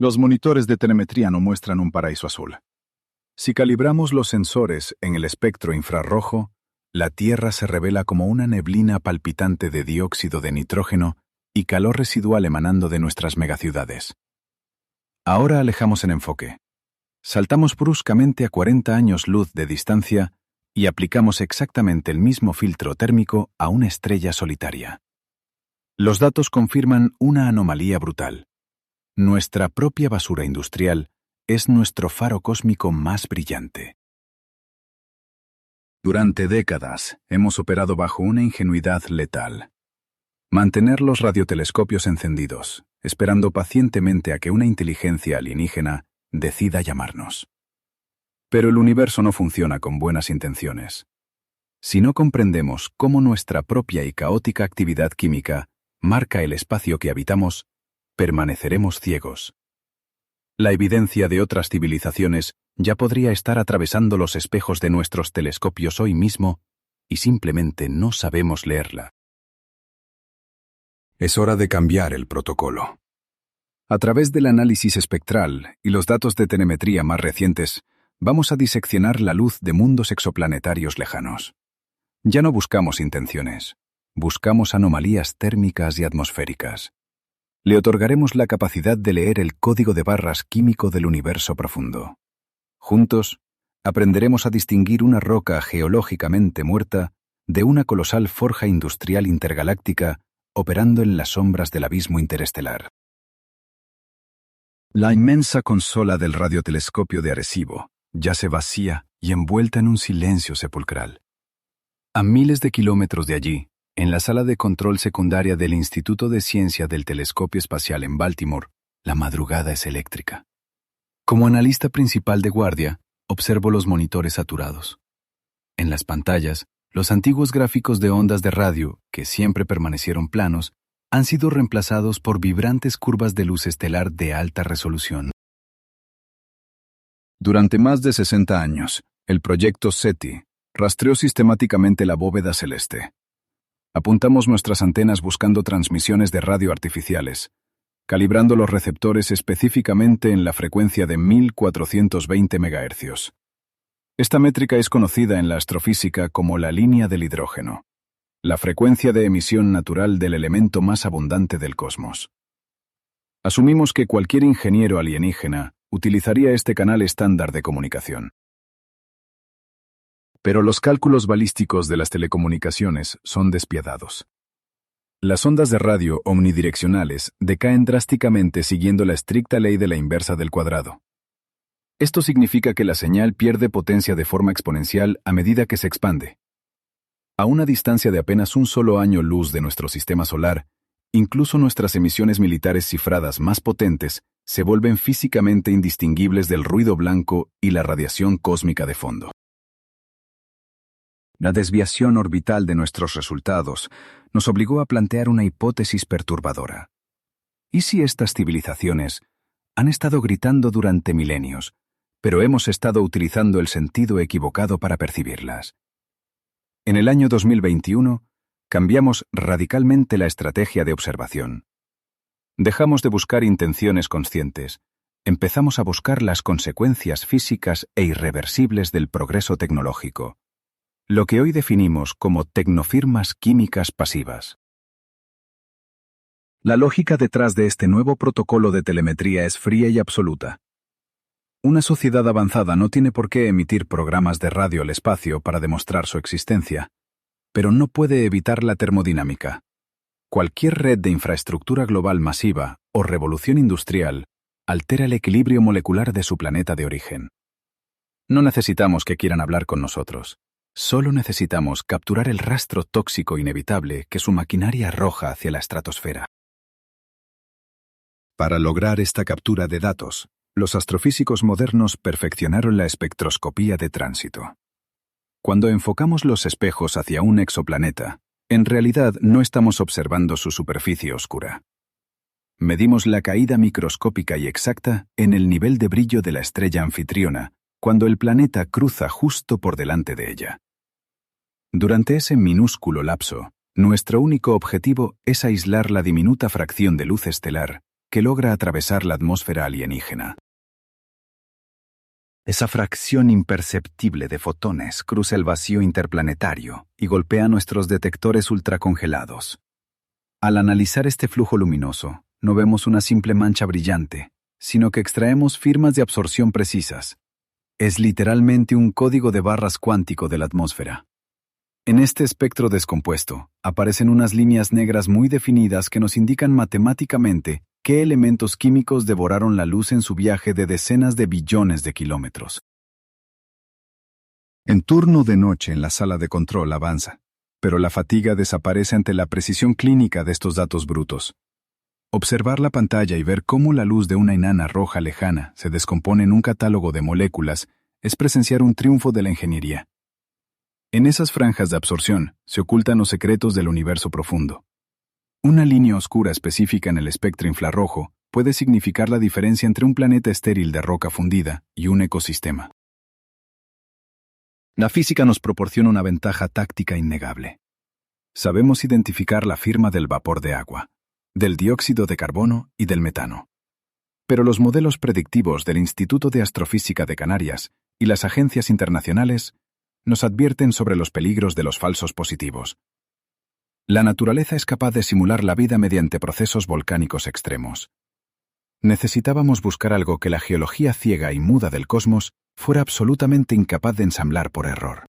Los monitores de telemetría no muestran un paraíso azul. Si calibramos los sensores en el espectro infrarrojo, la Tierra se revela como una neblina palpitante de dióxido de nitrógeno y calor residual emanando de nuestras megaciudades. Ahora alejamos el enfoque. Saltamos bruscamente a 40 años luz de distancia y aplicamos exactamente el mismo filtro térmico a una estrella solitaria. Los datos confirman una anomalía brutal. Nuestra propia basura industrial es nuestro faro cósmico más brillante. Durante décadas hemos operado bajo una ingenuidad letal. Mantener los radiotelescopios encendidos, esperando pacientemente a que una inteligencia alienígena decida llamarnos. Pero el universo no funciona con buenas intenciones. Si no comprendemos cómo nuestra propia y caótica actividad química marca el espacio que habitamos, permaneceremos ciegos. La evidencia de otras civilizaciones ya podría estar atravesando los espejos de nuestros telescopios hoy mismo y simplemente no sabemos leerla. Es hora de cambiar el protocolo. A través del análisis espectral y los datos de telemetría más recientes, vamos a diseccionar la luz de mundos exoplanetarios lejanos. Ya no buscamos intenciones, buscamos anomalías térmicas y atmosféricas. Le otorgaremos la capacidad de leer el código de barras químico del universo profundo. Juntos, aprenderemos a distinguir una roca geológicamente muerta de una colosal forja industrial intergaláctica operando en las sombras del abismo interestelar. La inmensa consola del radiotelescopio de Arecibo yace vacía y envuelta en un silencio sepulcral. A miles de kilómetros de allí, en la sala de control secundaria del Instituto de Ciencia del Telescopio Espacial en Baltimore, la madrugada es eléctrica. Como analista principal de guardia, observo los monitores saturados. En las pantallas, los antiguos gráficos de ondas de radio, que siempre permanecieron planos, han sido reemplazados por vibrantes curvas de luz estelar de alta resolución. Durante más de 60 años, el proyecto SETI rastreó sistemáticamente la bóveda celeste. Apuntamos nuestras antenas buscando transmisiones de radio artificiales, calibrando los receptores específicamente en la frecuencia de 1420 MHz. Esta métrica es conocida en la astrofísica como la línea del hidrógeno, la frecuencia de emisión natural del elemento más abundante del cosmos. Asumimos que cualquier ingeniero alienígena utilizaría este canal estándar de comunicación. Pero los cálculos balísticos de las telecomunicaciones son despiadados. Las ondas de radio omnidireccionales decaen drásticamente siguiendo la estricta ley de la inversa del cuadrado. Esto significa que la señal pierde potencia de forma exponencial a medida que se expande. A una distancia de apenas un solo año luz de nuestro sistema solar, incluso nuestras emisiones militares cifradas más potentes se vuelven físicamente indistinguibles del ruido blanco y la radiación cósmica de fondo. La desviación orbital de nuestros resultados nos obligó a plantear una hipótesis perturbadora. ¿Y si estas civilizaciones han estado gritando durante milenios, pero hemos estado utilizando el sentido equivocado para percibirlas? En el año 2021, cambiamos radicalmente la estrategia de observación. Dejamos de buscar intenciones conscientes, empezamos a buscar las consecuencias físicas e irreversibles del progreso tecnológico, lo que hoy definimos como tecnofirmas químicas pasivas. La lógica detrás de este nuevo protocolo de telemetría es fría y absoluta. Una sociedad avanzada no tiene por qué emitir programas de radio al espacio para demostrar su existencia, pero no puede evitar la termodinámica. Cualquier red de infraestructura global masiva o revolución industrial altera el equilibrio molecular de su planeta de origen. No necesitamos que quieran hablar con nosotros. Solo necesitamos capturar el rastro tóxico inevitable que su maquinaria arroja hacia la estratosfera. Para lograr esta captura de datos, los astrofísicos modernos perfeccionaron la espectroscopía de tránsito. Cuando enfocamos los espejos hacia un exoplaneta, en realidad no estamos observando su superficie oscura. Medimos la caída microscópica y exacta en el nivel de brillo de la estrella anfitriona cuando el planeta cruza justo por delante de ella. Durante ese minúsculo lapso, nuestro único objetivo es aislar la diminuta fracción de luz estelar que logra atravesar la atmósfera alienígena. Esa fracción imperceptible de fotones cruza el vacío interplanetario y golpea nuestros detectores ultracongelados. Al analizar este flujo luminoso, no vemos una simple mancha brillante, sino que extraemos firmas de absorción precisas. Es literalmente un código de barras cuántico de la atmósfera. En este espectro descompuesto, aparecen unas líneas negras muy definidas que nos indican matemáticamente qué elementos químicos devoraron la luz en su viaje de decenas de billones de kilómetros. En turno de noche en la sala de control avanza, pero la fatiga desaparece ante la precisión clínica de estos datos brutos. Observar la pantalla y ver cómo la luz de una enana roja lejana se descompone en un catálogo de moléculas es presenciar un triunfo de la ingeniería. En esas franjas de absorción se ocultan los secretos del universo profundo. Una línea oscura específica en el espectro infrarrojo puede significar la diferencia entre un planeta estéril de roca fundida y un ecosistema. La física nos proporciona una ventaja táctica innegable. Sabemos identificar la firma del vapor de agua, del dióxido de carbono y del metano. Pero los modelos predictivos del Instituto de Astrofísica de Canarias y las agencias internacionales nos advierten sobre los peligros de los falsos positivos. La naturaleza es capaz de simular la vida mediante procesos volcánicos extremos. Necesitábamos buscar algo que la geología ciega y muda del cosmos fuera absolutamente incapaz de ensamblar por error.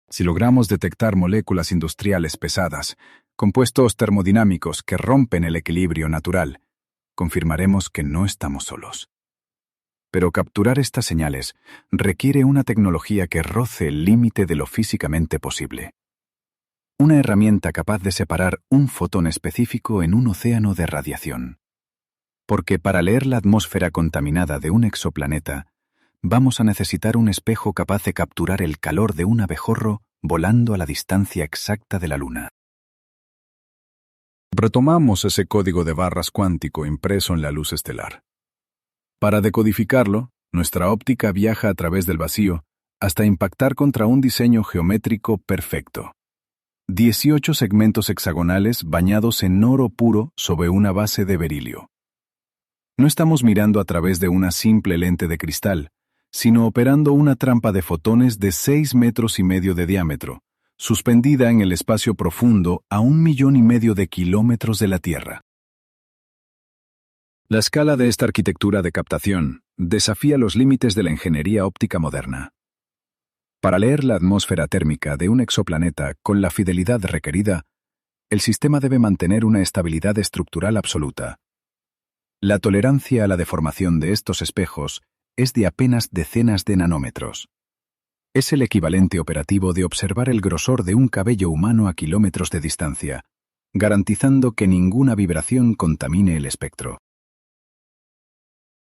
Si logramos detectar moléculas industriales pesadas, compuestos termodinámicos que rompen el equilibrio natural, confirmaremos que no estamos solos. Pero capturar estas señales requiere una tecnología que roce el límite de lo físicamente posible. Una herramienta capaz de separar un fotón específico en un océano de radiación. Porque para leer la atmósfera contaminada de un exoplaneta, vamos a necesitar un espejo capaz de capturar el calor de un abejorro volando a la distancia exacta de la Luna. Retomamos ese código de barras cuántico impreso en la luz estelar. Para decodificarlo, nuestra óptica viaja a través del vacío hasta impactar contra un diseño geométrico perfecto. 18 segmentos hexagonales bañados en oro puro sobre una base de berilio. No estamos mirando a través de una simple lente de cristal, sino operando una trampa de fotones de 6,5 metros de diámetro, suspendida en el espacio profundo a 1,5 millones de kilómetros de la Tierra. La escala de esta arquitectura de captación desafía los límites de la ingeniería óptica moderna. Para leer la atmósfera térmica de un exoplaneta con la fidelidad requerida, el sistema debe mantener una estabilidad estructural absoluta. La tolerancia a la deformación de estos espejos es de apenas decenas de nanómetros. Es el equivalente operativo de observar el grosor de un cabello humano a kilómetros de distancia, garantizando que ninguna vibración contamine el espectro.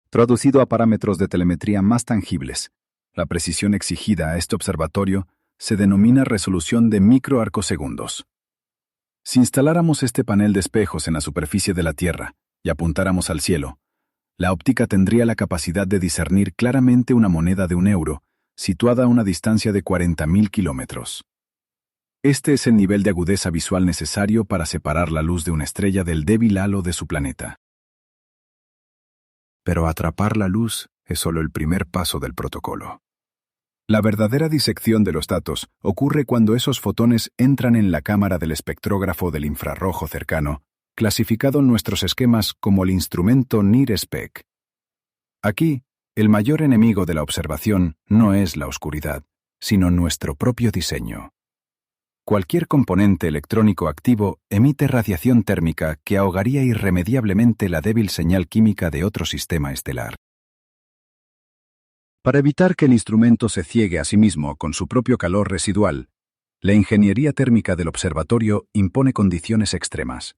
Traducido a parámetros de telemetría más tangibles, la precisión exigida a este observatorio se denomina resolución de microarcosegundos. Si instaláramos este panel de espejos en la superficie de la Tierra y apuntáramos al cielo, la óptica tendría la capacidad de discernir claramente una moneda de €1, situada a una distancia de 40.000 kilómetros. Este es el nivel de agudeza visual necesario para separar la luz de una estrella del débil halo de su planeta. Pero atrapar la luz es solo el primer paso del protocolo. La verdadera disección de los datos ocurre cuando esos fotones entran en la cámara del espectrógrafo del infrarrojo cercano, clasificado en nuestros esquemas como el instrumento NIRSPEC. Aquí, el mayor enemigo de la observación no es la oscuridad, sino nuestro propio diseño. Cualquier componente electrónico activo emite radiación térmica que ahogaría irremediablemente la débil señal química de otro sistema estelar. Para evitar que el instrumento se ciegue a sí mismo con su propio calor residual, la ingeniería térmica del observatorio impone condiciones extremas.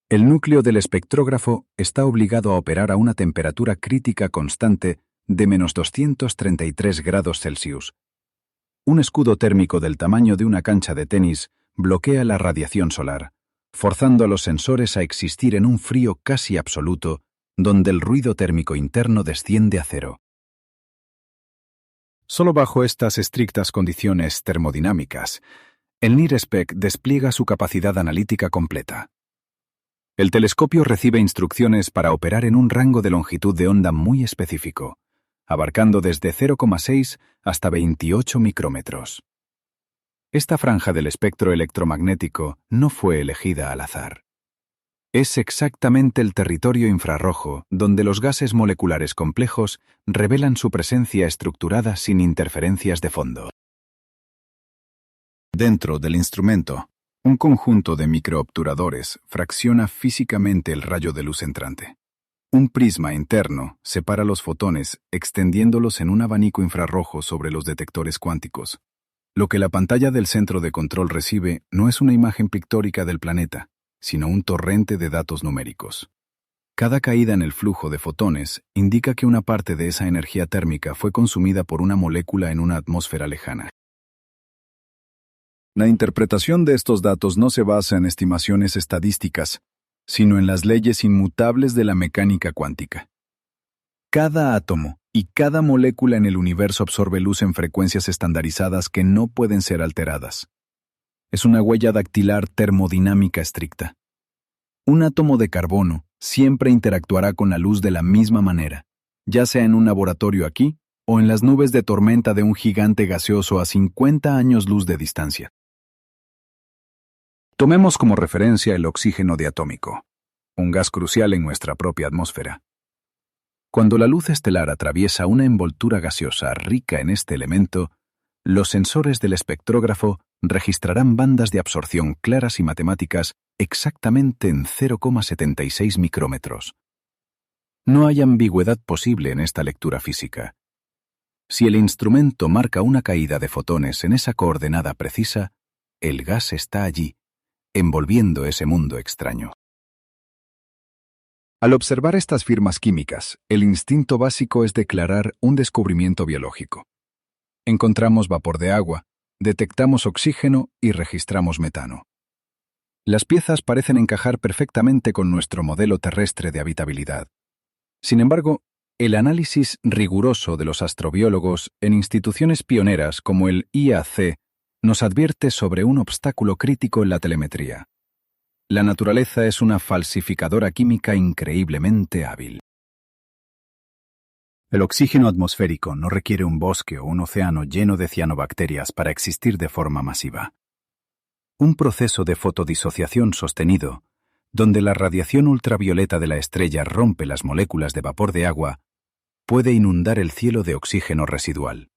El núcleo del espectrógrafo está obligado a operar a una temperatura crítica constante de -233 grados Celsius. Un escudo térmico del tamaño de una cancha de tenis bloquea la radiación solar, forzando a los sensores a existir en un frío casi absoluto, donde el ruido térmico interno desciende a cero. Solo bajo estas estrictas condiciones termodinámicas, el NIRSPEC despliega su capacidad analítica completa. El telescopio recibe instrucciones para operar en un rango de longitud de onda muy específico, abarcando desde 0,6 hasta 28 micrómetros. Esta franja del espectro electromagnético no fue elegida al azar. Es exactamente el territorio infrarrojo donde los gases moleculares complejos revelan su presencia estructurada sin interferencias de fondo. Dentro del instrumento, un conjunto de microobturadores fracciona físicamente el rayo de luz entrante. Un prisma interno separa los fotones extendiéndolos en un abanico infrarrojo sobre los detectores cuánticos. Lo que la pantalla del centro de control recibe no es una imagen pictórica del planeta, sino un torrente de datos numéricos. Cada caída en el flujo de fotones indica que una parte de esa energía térmica fue consumida por una molécula en una atmósfera lejana. La interpretación de estos datos no se basa en estimaciones estadísticas, sino en las leyes inmutables de la mecánica cuántica. Cada átomo y cada molécula en el universo absorbe luz en frecuencias estandarizadas que no pueden ser alteradas. Es una huella dactilar termodinámica estricta. Un átomo de carbono siempre interactuará con la luz de la misma manera, ya sea en un laboratorio aquí o en las nubes de tormenta de un gigante gaseoso a 50 años luz de distancia. Tomemos como referencia el oxígeno diatómico, un gas crucial en nuestra propia atmósfera. Cuando la luz estelar atraviesa una envoltura gaseosa rica en este elemento, los sensores del espectrógrafo registrarán bandas de absorción claras y matemáticas exactamente en 0,76 micrómetros. No hay ambigüedad posible en esta lectura física. Si el instrumento marca una caída de fotones en esa coordenada precisa, el gas está allí, envolviendo ese mundo extraño. Al observar estas firmas químicas, el instinto básico es declarar un descubrimiento biológico. Encontramos vapor de agua, detectamos oxígeno y registramos metano. Las piezas parecen encajar perfectamente con nuestro modelo terrestre de habitabilidad. Sin embargo, el análisis riguroso de los astrobiólogos en instituciones pioneras como el IAC nos advierte sobre un obstáculo crítico en la telemetría. La naturaleza es una falsificadora química increíblemente hábil. El oxígeno atmosférico no requiere un bosque o un océano lleno de cianobacterias para existir de forma masiva. Un proceso de fotodisociación sostenido, donde la radiación ultravioleta de la estrella rompe las moléculas de vapor de agua, puede inundar el cielo de oxígeno residual.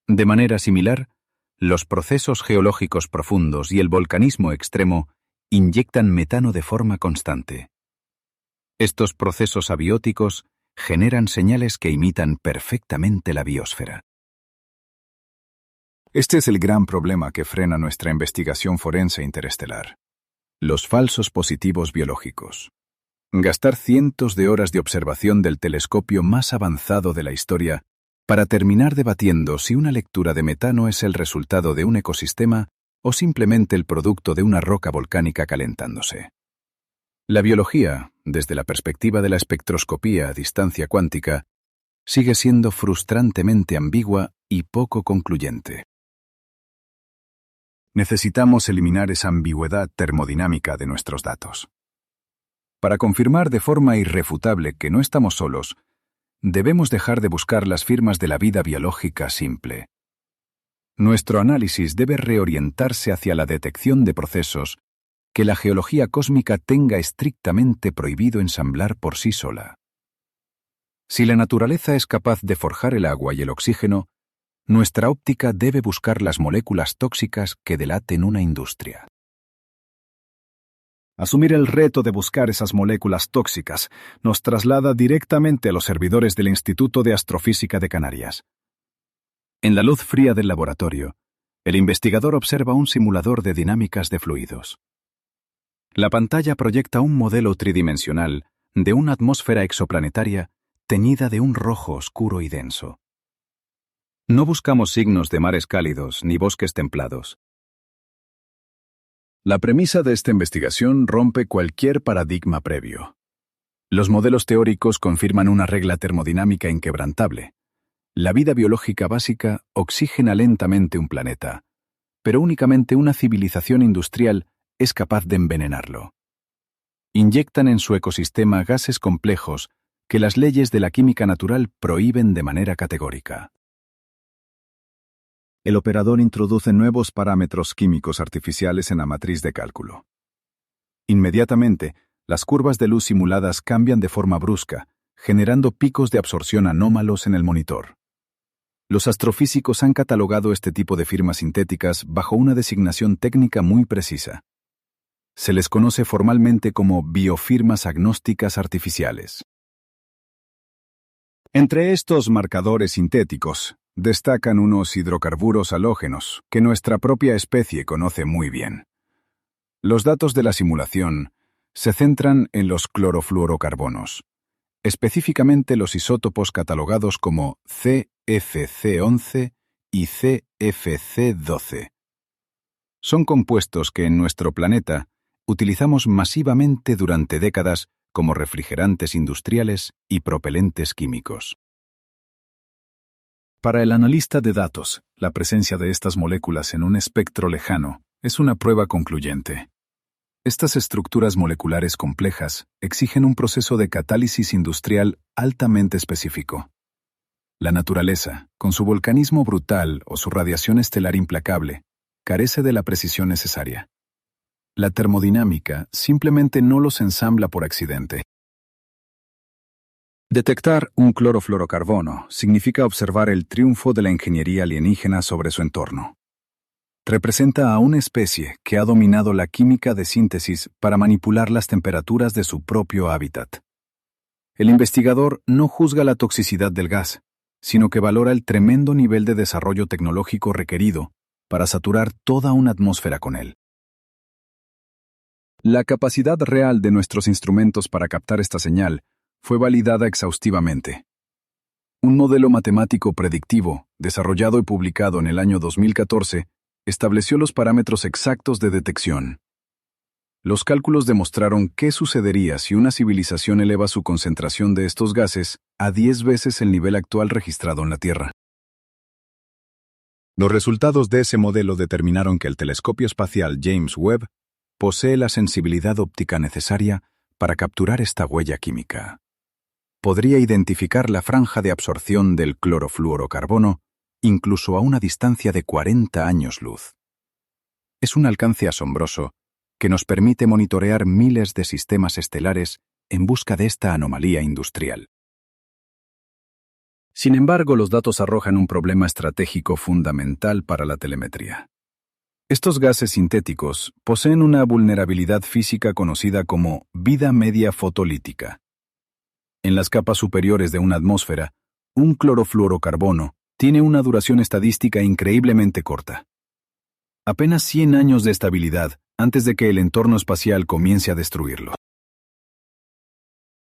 De manera similar, los procesos geológicos profundos y el volcanismo extremo inyectan metano de forma constante. Estos procesos abióticos generan señales que imitan perfectamente la biosfera. Este es el gran problema que frena nuestra investigación forense interestelar: los falsos positivos biológicos. Gastar cientos de horas de observación del telescopio más avanzado de la historia para terminar debatiendo si una lectura de metano es el resultado de un ecosistema o simplemente el producto de una roca volcánica calentándose. La biología, desde la perspectiva de la espectroscopía a distancia cuántica, sigue siendo frustrantemente ambigua y poco concluyente. Necesitamos eliminar esa ambigüedad termodinámica de nuestros datos. Para confirmar de forma irrefutable que no estamos solos, debemos dejar de buscar las firmas de la vida biológica simple. Nuestro análisis debe reorientarse hacia la detección de procesos que la geología cósmica tenga estrictamente prohibido ensamblar por sí sola. Si la naturaleza es capaz de forjar el agua y el oxígeno, nuestra óptica debe buscar las moléculas tóxicas que delaten una industria. Asumir el reto de buscar esas moléculas tóxicas nos traslada directamente a los servidores del Instituto de Astrofísica de Canarias. En la luz fría del laboratorio, el investigador observa un simulador de dinámicas de fluidos. La pantalla proyecta un modelo tridimensional de una atmósfera exoplanetaria teñida de un rojo oscuro y denso. No buscamos signos de mares cálidos ni bosques templados. La premisa de esta investigación rompe cualquier paradigma previo. Los modelos teóricos confirman una regla termodinámica inquebrantable. La vida biológica básica oxigena lentamente un planeta, pero únicamente una civilización industrial es capaz de envenenarlo. inyectan en su ecosistema gases complejos que las leyes de la química natural prohíben de manera categórica. El operador introduce nuevos parámetros químicos artificiales en la matriz de cálculo. Inmediatamente, las curvas de luz simuladas cambian de forma brusca, generando picos de absorción anómalos en el monitor. Los astrofísicos han catalogado este tipo de firmas sintéticas bajo una designación técnica muy precisa. Se les conoce formalmente como biofirmas agnósticas artificiales. Entre estos marcadores sintéticos, destacan unos hidrocarburos halógenos que nuestra propia especie conoce muy bien. Los datos de la simulación se centran en los clorofluorocarbonos, específicamente los isótopos catalogados como CFC11 y CFC12. Son compuestos que en nuestro planeta utilizamos masivamente durante décadas como refrigerantes industriales y propelentes químicos. Para el analista de datos, la presencia de estas moléculas en un espectro lejano es una prueba concluyente. Estas estructuras moleculares complejas exigen un proceso de catálisis industrial altamente específico. La naturaleza, con su volcanismo brutal o su radiación estelar implacable, carece de la precisión necesaria. La termodinámica simplemente no los ensambla por accidente. Detectar un clorofluorocarbono significa observar el triunfo de la ingeniería alienígena sobre su entorno. Representa a una especie que ha dominado la química de síntesis para manipular las temperaturas de su propio hábitat. El investigador no juzga la toxicidad del gas, sino que valora el tremendo nivel de desarrollo tecnológico requerido para saturar toda una atmósfera con él. La capacidad real de nuestros instrumentos para captar esta señal fue validada exhaustivamente. Un modelo matemático predictivo, desarrollado y publicado en el año 2014, estableció los parámetros exactos de detección. Los cálculos demostraron qué sucedería si una civilización eleva su concentración de estos gases a 10 veces el nivel actual registrado en la Tierra. Los resultados de ese modelo determinaron que el telescopio espacial James Webb posee la sensibilidad óptica necesaria para capturar esta huella química. Podría identificar la franja de absorción del clorofluorocarbono incluso a una distancia de 40 años luz. Es un alcance asombroso que nos permite monitorear miles de sistemas estelares en busca de esta anomalía industrial. Sin embargo, los datos arrojan un problema estratégico fundamental para la telemetría. Estos gases sintéticos poseen una vulnerabilidad física conocida como vida media fotolítica. En las capas superiores de una atmósfera, un clorofluorocarbono tiene una duración estadística increíblemente corta. Apenas 100 años de estabilidad antes de que el entorno espacial comience a destruirlo.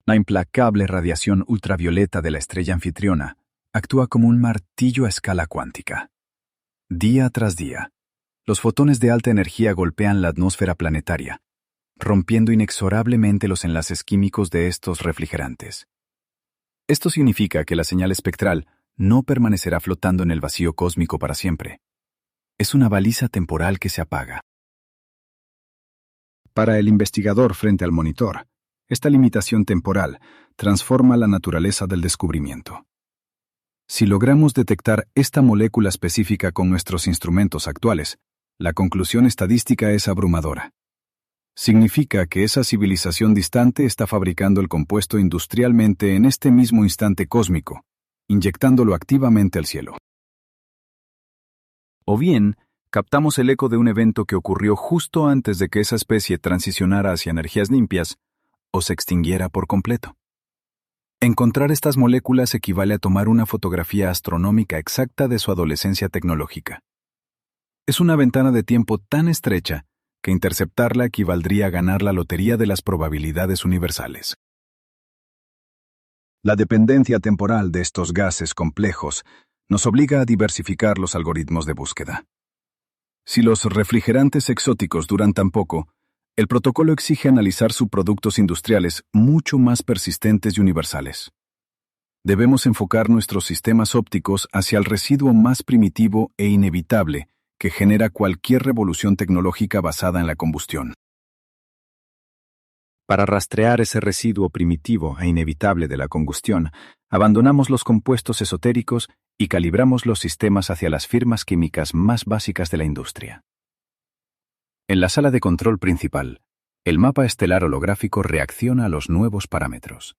La implacable radiación ultravioleta de la estrella anfitriona actúa como un martillo a escala cuántica. Día tras día, los fotones de alta energía golpean la atmósfera planetaria, rompiendo inexorablemente los enlaces químicos de estos refrigerantes. Esto significa que la señal espectral no permanecerá flotando en el vacío cósmico para siempre. Es una baliza temporal que se apaga. Para el investigador frente al monitor, esta limitación temporal transforma la naturaleza del descubrimiento. Si logramos detectar esta molécula específica con nuestros instrumentos actuales, la conclusión estadística es abrumadora. Significa que esa civilización distante está fabricando el compuesto industrialmente en este mismo instante cósmico, inyectándolo activamente al cielo. O bien, captamos el eco de un evento que ocurrió justo antes de que esa especie transicionara hacia energías limpias o se extinguiera por completo. Encontrar estas moléculas equivale a tomar una fotografía astronómica exacta de su adolescencia tecnológica. Es una ventana de tiempo tan estrecha que interceptarla equivaldría a ganar la lotería de las probabilidades universales. La dependencia temporal de estos gases complejos nos obliga a diversificar los algoritmos de búsqueda. Si los refrigerantes exóticos duran tan poco, el protocolo exige analizar subproductos industriales mucho más persistentes y universales. Debemos enfocar nuestros sistemas ópticos hacia el residuo más primitivo e inevitable que genera cualquier revolución tecnológica basada en la combustión. Para rastrear ese residuo primitivo e inevitable de la combustión, abandonamos los compuestos esotéricos y calibramos los sistemas hacia las firmas químicas más básicas de la industria. En la sala de control principal, el mapa estelar holográfico reacciona a los nuevos parámetros.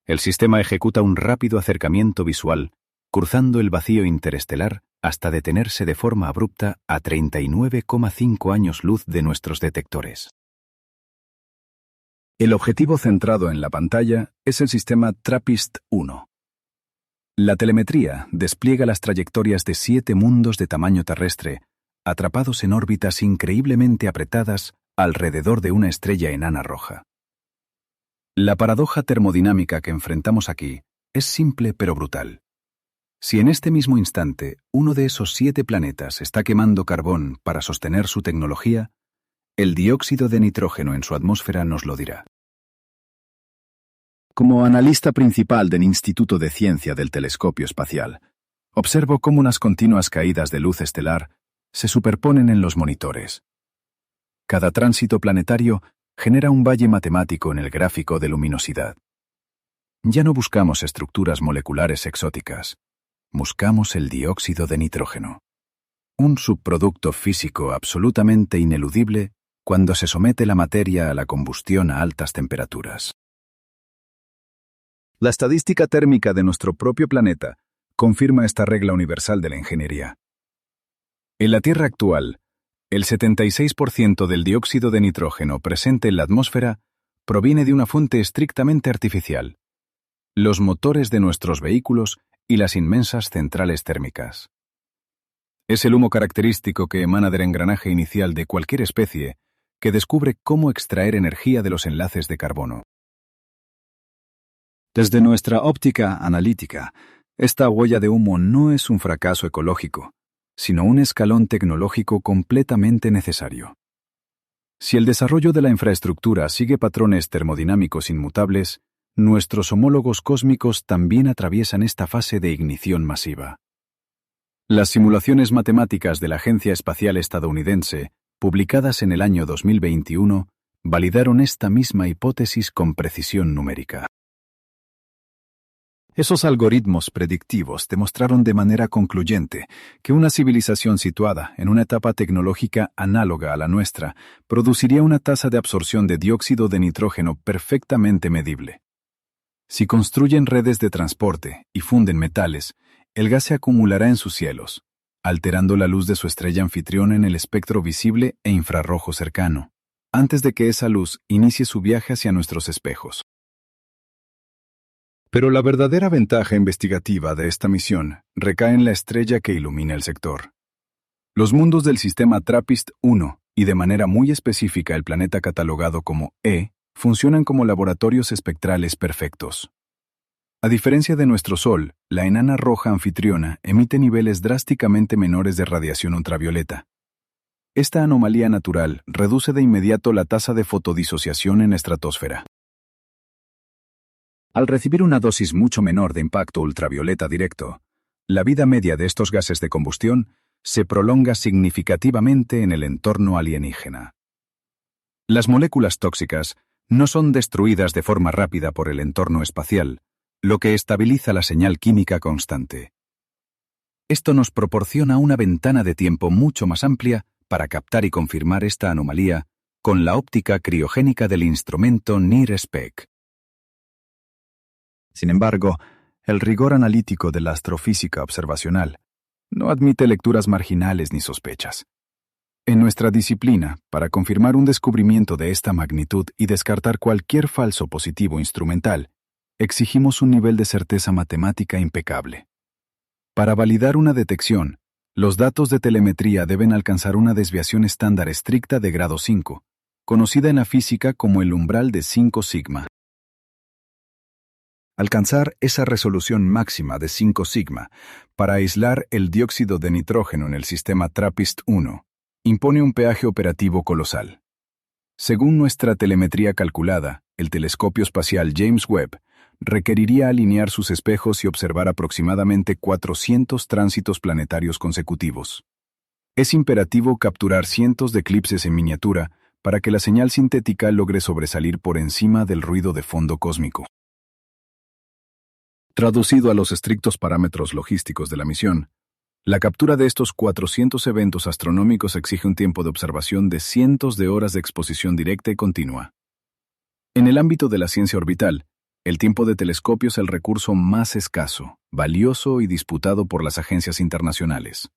El sistema ejecuta un rápido acercamiento visual, cruzando el vacío interestelar hasta detenerse de forma abrupta a 39,5 años luz de nuestros detectores. El objetivo centrado en la pantalla es el sistema TRAPPIST-1. La telemetría despliega las trayectorias de 7 mundos de tamaño terrestre, atrapados en órbitas increíblemente apretadas alrededor de una estrella enana roja. La paradoja termodinámica que enfrentamos aquí es simple pero brutal. Si en este mismo instante uno de esos 7 planetas está quemando carbón para sostener su tecnología, el dióxido de nitrógeno en su atmósfera nos lo dirá. Como analista principal del Instituto de Ciencia del Telescopio Espacial, observo cómo unas continuas caídas de luz estelar se superponen en los monitores. Cada tránsito planetario genera un valle matemático en el gráfico de luminosidad. Ya no buscamos estructuras moleculares exóticas, buscamos el dióxido de nitrógeno, un subproducto físico absolutamente ineludible cuando se somete la materia a la combustión a altas temperaturas. La estadística térmica de nuestro propio planeta confirma esta regla universal de la ingeniería. En la Tierra actual, el 76% del dióxido de nitrógeno presente en la atmósfera proviene de una fuente estrictamente artificial: los motores de nuestros vehículos y las inmensas centrales térmicas. Es el humo característico que emana del engranaje inicial de cualquier especie que descubre cómo extraer energía de los enlaces de carbono. Desde nuestra óptica analítica, esta huella de humo no es un fracaso ecológico, sino un escalón tecnológico completamente necesario. Si el desarrollo de la infraestructura sigue patrones termodinámicos inmutables, nuestros homólogos cósmicos también atraviesan esta fase de ignición masiva. Las simulaciones matemáticas de la Agencia Espacial Estadounidense, publicadas en el año 2021, validaron esta misma hipótesis con precisión numérica. Esos algoritmos predictivos demostraron de manera concluyente que una civilización situada en una etapa tecnológica análoga a la nuestra produciría una tasa de absorción de dióxido de nitrógeno perfectamente medible. Si construyen redes de transporte y funden metales, el gas se acumulará en sus cielos, alterando la luz de su estrella anfitriona en el espectro visible e infrarrojo cercano, antes de que esa luz inicie su viaje hacia nuestros espejos. Pero la verdadera ventaja investigativa de esta misión recae en la estrella que ilumina el sector. Los mundos del sistema TRAPPIST-1, y de manera muy específica el planeta catalogado como E, funcionan como laboratorios espectrales perfectos. A diferencia de nuestro Sol, la enana roja anfitriona emite niveles drásticamente menores de radiación ultravioleta. Esta anomalía natural reduce de inmediato la tasa de fotodisociación en la estratosfera. Al recibir una dosis mucho menor de impacto ultravioleta directo, la vida media de estos gases de combustión se prolonga significativamente en el entorno alienígena. Las moléculas tóxicas no son destruidas de forma rápida por el entorno espacial, lo que estabiliza la señal química constante. Esto nos proporciona una ventana de tiempo mucho más amplia para captar y confirmar esta anomalía con la óptica criogénica del instrumento NIRSPEC. Sin embargo, el rigor analítico de la astrofísica observacional no admite lecturas marginales ni sospechas. En nuestra disciplina, para confirmar un descubrimiento de esta magnitud y descartar cualquier falso positivo instrumental, exigimos un nivel de certeza matemática impecable. Para validar una detección, los datos de telemetría deben alcanzar una desviación estándar estricta de grado 5, conocida en la física como el umbral de 5 sigma. Alcanzar esa resolución máxima de 5 sigma para aislar el dióxido de nitrógeno en el sistema TRAPPIST-1 impone un peaje operativo colosal. Según nuestra telemetría calculada, el telescopio espacial James Webb requeriría alinear sus espejos y observar aproximadamente 400 tránsitos planetarios consecutivos. Es imperativo capturar cientos de eclipses en miniatura para que la señal sintética logre sobresalir por encima del ruido de fondo cósmico. Traducido a los estrictos parámetros logísticos de la misión, la captura de estos 400 eventos astronómicos exige un tiempo de observación de cientos de horas de exposición directa y continua. En el ámbito de la ciencia orbital, el tiempo de telescopio es el recurso más escaso, valioso y disputado por las agencias internacionales.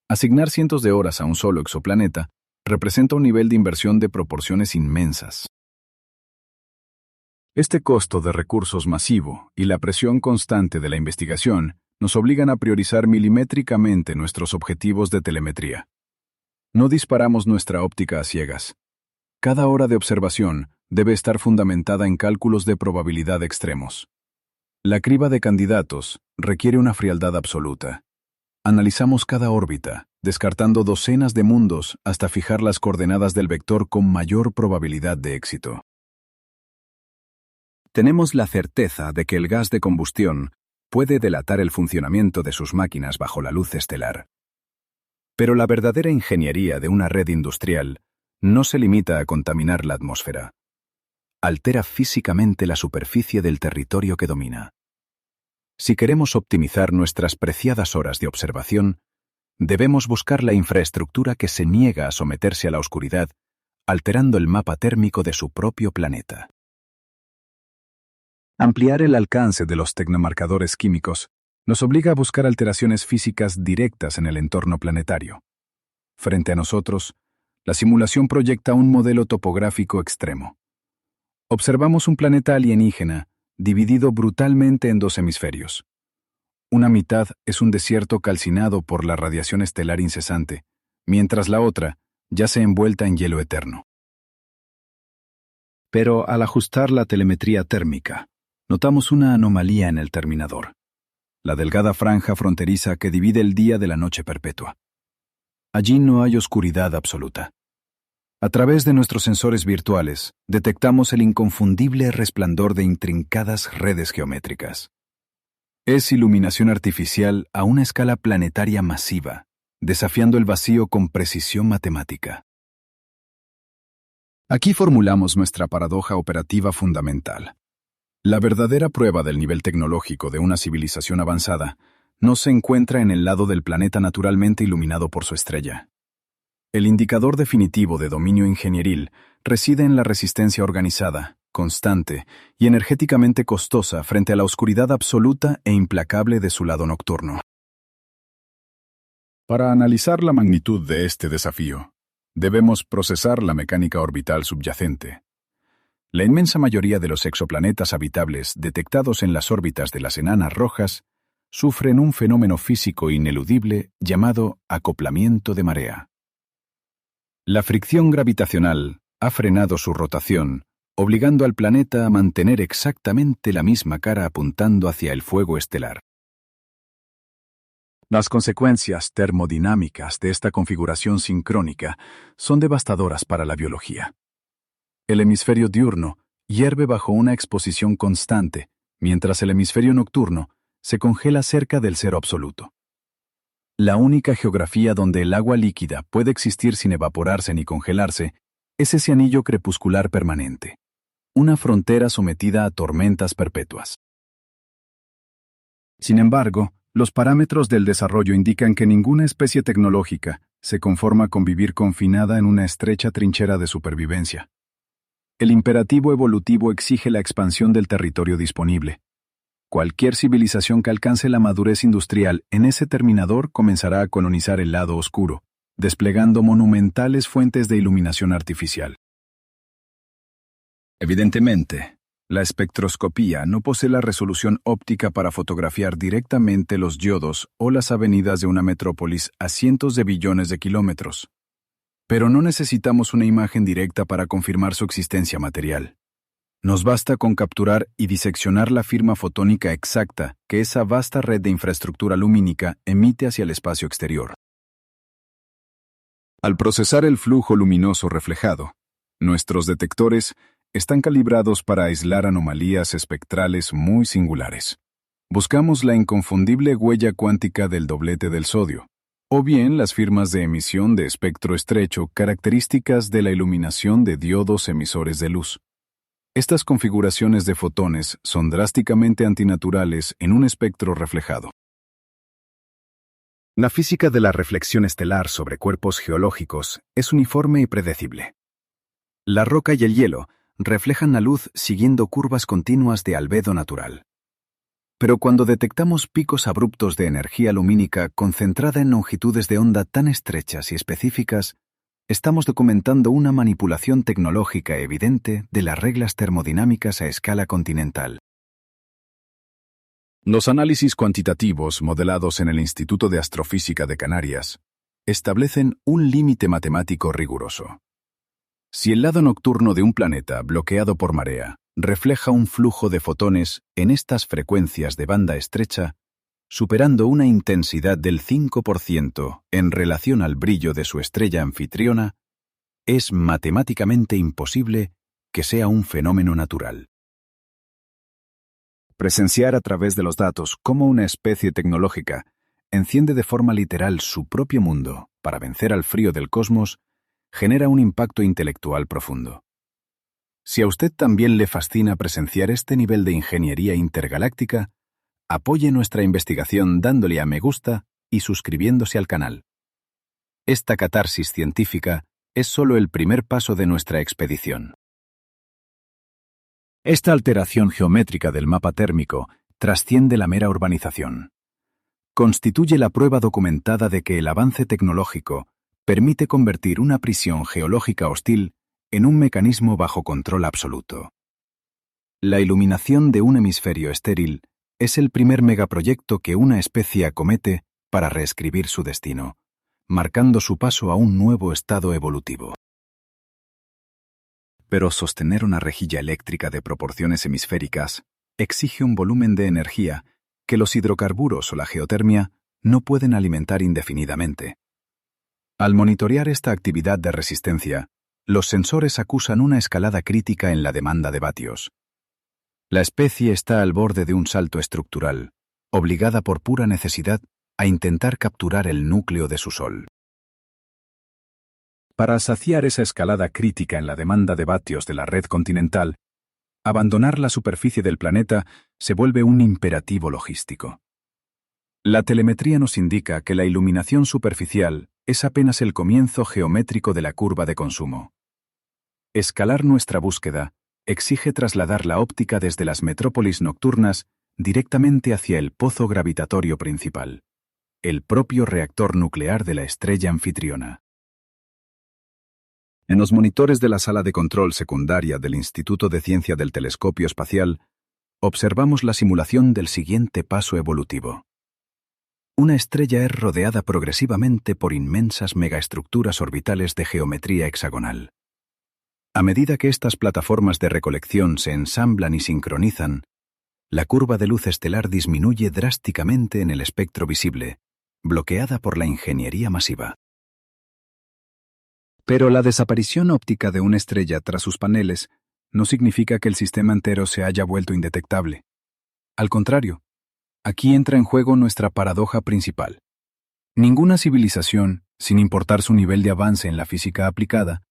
Asignar cientos de horas a un solo exoplaneta representa un nivel de inversión de proporciones inmensas. Este costo de recursos masivo y la presión constante de la investigación nos obligan a priorizar milimétricamente nuestros objetivos de telemetría. No disparamos nuestra óptica a ciegas. Cada hora de observación debe estar fundamentada en cálculos de probabilidad extremos. La criba de candidatos requiere una frialdad absoluta. Analizamos cada órbita, descartando docenas de mundos hasta fijar las coordenadas del vector con mayor probabilidad de éxito. Tenemos la certeza de que el gas de combustión puede delatar el funcionamiento de sus máquinas bajo la luz estelar. Pero la verdadera ingeniería de una red industrial no se limita a contaminar la atmósfera. Altera físicamente la superficie del territorio que domina. Si queremos optimizar nuestras preciadas horas de observación, debemos buscar la infraestructura que se niega a someterse a la oscuridad, alterando el mapa térmico de su propio planeta. Ampliar el alcance de los tecnomarcadores químicos nos obliga a buscar alteraciones físicas directas en el entorno planetario. Frente a nosotros, la simulación proyecta un modelo topográfico extremo. Observamos un planeta alienígena dividido brutalmente en dos hemisferios. Una mitad es un desierto calcinado por la radiación estelar incesante, mientras la otra yace envuelta en hielo eterno. Pero al ajustar la telemetría térmica, notamos una anomalía en el terminador, la delgada franja fronteriza que divide el día de la noche perpetua. Allí no hay oscuridad absoluta. A través de nuestros sensores virtuales, detectamos el inconfundible resplandor de intrincadas redes geométricas. Es iluminación artificial a una escala planetaria masiva, desafiando el vacío con precisión matemática. Aquí formulamos nuestra paradoja operativa fundamental. La verdadera prueba del nivel tecnológico de una civilización avanzada no se encuentra en el lado del planeta naturalmente iluminado por su estrella. El indicador definitivo de dominio ingenieril reside en la resistencia organizada, constante y energéticamente costosa frente a la oscuridad absoluta e implacable de su lado nocturno. Para analizar la magnitud de este desafío, debemos procesar la mecánica orbital subyacente. La inmensa mayoría de los exoplanetas habitables detectados en las órbitas de las enanas rojas sufren un fenómeno físico ineludible llamado acoplamiento de marea. La fricción gravitacional ha frenado su rotación, obligando al planeta a mantener exactamente la misma cara apuntando hacia el fuego estelar. Las consecuencias termodinámicas de esta configuración sincrónica son devastadoras para la biología. El hemisferio diurno hierve bajo una exposición constante, mientras el hemisferio nocturno se congela cerca del cero absoluto. La única geografía donde el agua líquida puede existir sin evaporarse ni congelarse es ese anillo crepuscular permanente, una frontera sometida a tormentas perpetuas. Sin embargo, los parámetros del desarrollo indican que ninguna especie tecnológica se conforma con vivir confinada en una estrecha trinchera de supervivencia. El imperativo evolutivo exige la expansión del territorio disponible. Cualquier civilización que alcance la madurez industrial en ese terminador comenzará a colonizar el lado oscuro, desplegando monumentales fuentes de iluminación artificial. Evidentemente, la espectroscopía no posee la resolución óptica para fotografiar directamente los yodos o las avenidas de una metrópolis a cientos de billones de kilómetros. Pero no necesitamos una imagen directa para confirmar su existencia material. Nos basta con capturar y diseccionar la firma fotónica exacta que esa vasta red de infraestructura lumínica emite hacia el espacio exterior. Al procesar el flujo luminoso reflejado, nuestros detectores están calibrados para aislar anomalías espectrales muy singulares. Buscamos la inconfundible huella cuántica del doblete del sodio, o bien las firmas de emisión de espectro estrecho características de la iluminación de diodos emisores de luz. Estas configuraciones de fotones son drásticamente antinaturales en un espectro reflejado. La física de la reflexión estelar sobre cuerpos geológicos es uniforme y predecible. La roca y el hielo reflejan la luz siguiendo curvas continuas de albedo natural. Pero cuando detectamos picos abruptos de energía lumínica concentrada en longitudes de onda tan estrechas y específicas, estamos documentando una manipulación tecnológica evidente de las reglas termodinámicas a escala continental. Los análisis cuantitativos modelados en el Instituto de Astrofísica de Canarias establecen un límite matemático riguroso. Si el lado nocturno de un planeta bloqueado por marea refleja un flujo de fotones en estas frecuencias de banda estrecha, superando una intensidad del 5% en relación al brillo de su estrella anfitriona, es matemáticamente imposible que sea un fenómeno natural. Presenciar a través de los datos cómo una especie tecnológica enciende de forma literal su propio mundo para vencer al frío del cosmos genera un impacto intelectual profundo. Si a usted también le fascina presenciar este nivel de ingeniería intergaláctica, apoye nuestra investigación dándole a me gusta y suscribiéndose al canal. Esta catarsis científica es solo el primer paso de nuestra expedición. Esta alteración geométrica del mapa térmico trasciende la mera urbanización. Constituye la prueba documentada de que el avance tecnológico permite convertir una prisión geológica hostil en un mecanismo bajo control absoluto. La iluminación de un hemisferio estéril es el primer megaproyecto que una especie acomete para reescribir su destino, marcando su paso a un nuevo estado evolutivo. Pero sostener una rejilla eléctrica de proporciones hemisféricas exige un volumen de energía que los hidrocarburos o la geotermia no pueden alimentar indefinidamente. Al monitorear esta actividad de resistencia, los sensores acusan una escalada crítica en la demanda de vatios. La especie está al borde de un salto estructural, obligada por pura necesidad a intentar capturar el núcleo de su Sol. Para saciar esa escalada crítica en la demanda de vatios de la red continental, abandonar la superficie del planeta se vuelve un imperativo logístico. La telemetría nos indica que la iluminación superficial es apenas el comienzo geométrico de la curva de consumo. Escalar nuestra búsqueda exige trasladar la óptica desde las metrópolis nocturnas directamente hacia el pozo gravitatorio principal, el propio reactor nuclear de la estrella anfitriona. En los monitores de la sala de control secundaria del Instituto de Ciencia del Telescopio Espacial, observamos la simulación del siguiente paso evolutivo. Una estrella es rodeada progresivamente por inmensas megaestructuras orbitales de geometría hexagonal. A medida que estas plataformas de recolección se ensamblan y sincronizan, la curva de luz estelar disminuye drásticamente en el espectro visible, bloqueada por la ingeniería masiva. Pero la desaparición óptica de una estrella tras sus paneles no significa que el sistema entero se haya vuelto indetectable. Al contrario, aquí entra en juego nuestra paradoja principal. Ninguna civilización, sin importar su nivel de avance en la física aplicada,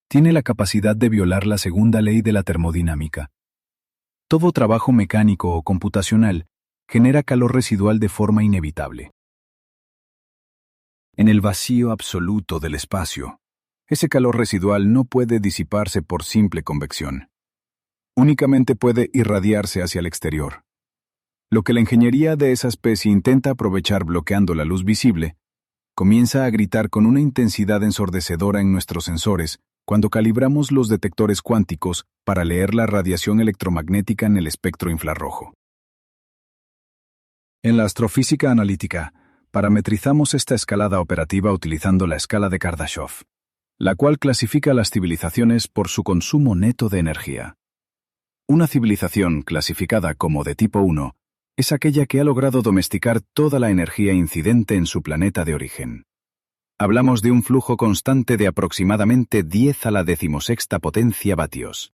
tiene la capacidad de violar la segunda ley de la termodinámica. Todo trabajo mecánico o computacional genera calor residual de forma inevitable. En el vacío absoluto del espacio, ese calor residual no puede disiparse por simple convección. Únicamente puede irradiarse hacia el exterior. Lo que la ingeniería de esa especie intenta aprovechar bloqueando la luz visible, comienza a gritar con una intensidad ensordecedora en nuestros sensores cuando calibramos los detectores cuánticos para leer la radiación electromagnética en el espectro infrarrojo. En la astrofísica analítica, parametrizamos esta escalada operativa utilizando la escala de Kardashev, la cual clasifica las civilizaciones por su consumo neto de energía. Una civilización clasificada como de tipo 1 es aquella que ha logrado domesticar toda la energía incidente en su planeta de origen. Hablamos de un flujo constante de aproximadamente 10 a la 16ª potencia vatios.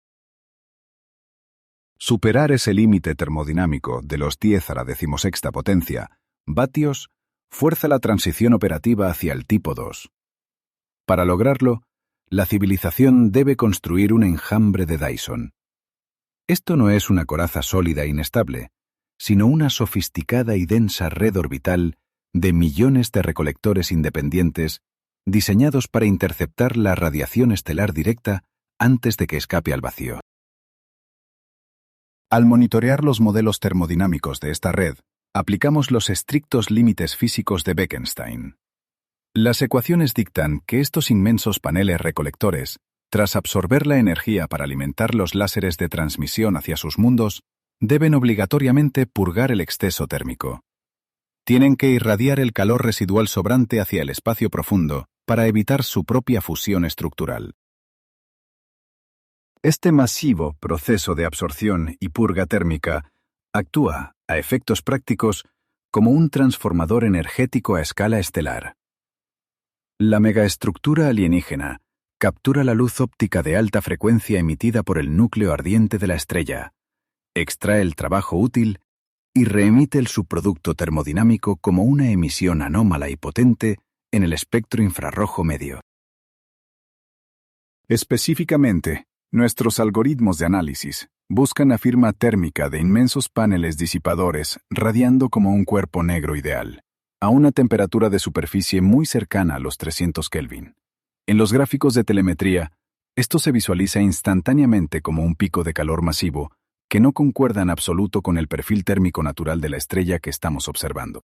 Superar ese límite termodinámico de los 10 a la 16ª potencia vatios fuerza la transición operativa hacia el tipo 2. Para lograrlo, la civilización debe construir un enjambre de Dyson. Esto no es una coraza sólida e inestable, sino una sofisticada y densa red orbital de millones de recolectores independientes diseñados para interceptar la radiación estelar directa antes de que escape al vacío. Al monitorear los modelos termodinámicos de esta red, aplicamos los estrictos límites físicos de Bekenstein. Las ecuaciones dictan que estos inmensos paneles recolectores, tras absorber la energía para alimentar los láseres de transmisión hacia sus mundos, deben obligatoriamente purgar el exceso térmico. Tienen que irradiar el calor residual sobrante hacia el espacio profundo para evitar su propia fusión estructural. Este masivo proceso de absorción y purga térmica actúa, a efectos prácticos, como un transformador energético a escala estelar. La megaestructura alienígena captura la luz óptica de alta frecuencia emitida por el núcleo ardiente de la estrella, extrae el trabajo útil y reemite el subproducto termodinámico como una emisión anómala y potente en el espectro infrarrojo medio. Específicamente, nuestros algoritmos de análisis buscan la firma térmica de inmensos paneles disipadores radiando como un cuerpo negro ideal, a una temperatura de superficie muy cercana a los 300 Kelvin. En los gráficos de telemetría, esto se visualiza instantáneamente como un pico de calor masivo que no concuerda en absoluto con el perfil térmico natural de la estrella que estamos observando.